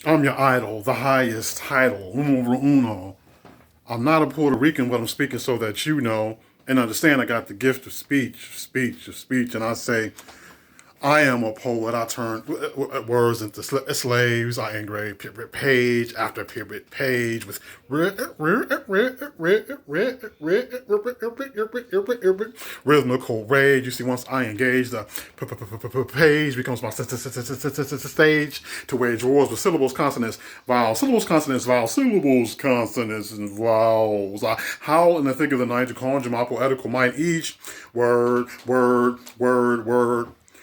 I'm your idol, the highest title, numero uno. I'm not a Puerto Rican, but I'm speaking so that you know and understand I got the gift of speech. And I say, I am a poet. I turn words into slaves. I engrave page after page with rhythmical rage. You see, once I engage, the page becomes my stage to wage wars with syllables, consonants, vowels, syllables, consonants, vowels, syllables, consonants, and vowels. I howl in the thick of the night to conjure my poetical might. Each word.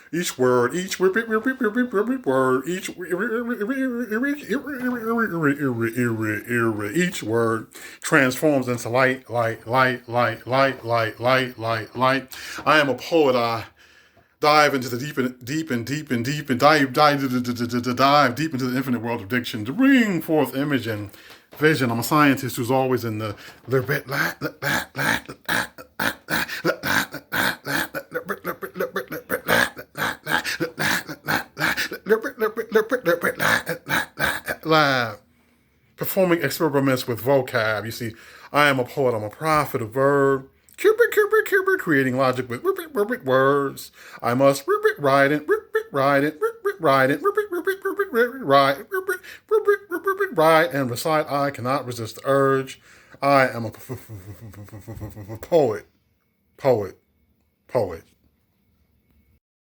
Each word, each word, each word transforms into light. I am a poet. I dive into the deep and dive deep into the infinite world of diction to bring forth image and vision. I'm a scientist who's always in the lab, performing experiments with vocab. You see, I am a poet, I'm a prophet of verb. Creating logic with words. I must ride it, ride and recite. I cannot resist the urge. I am a poet, poet.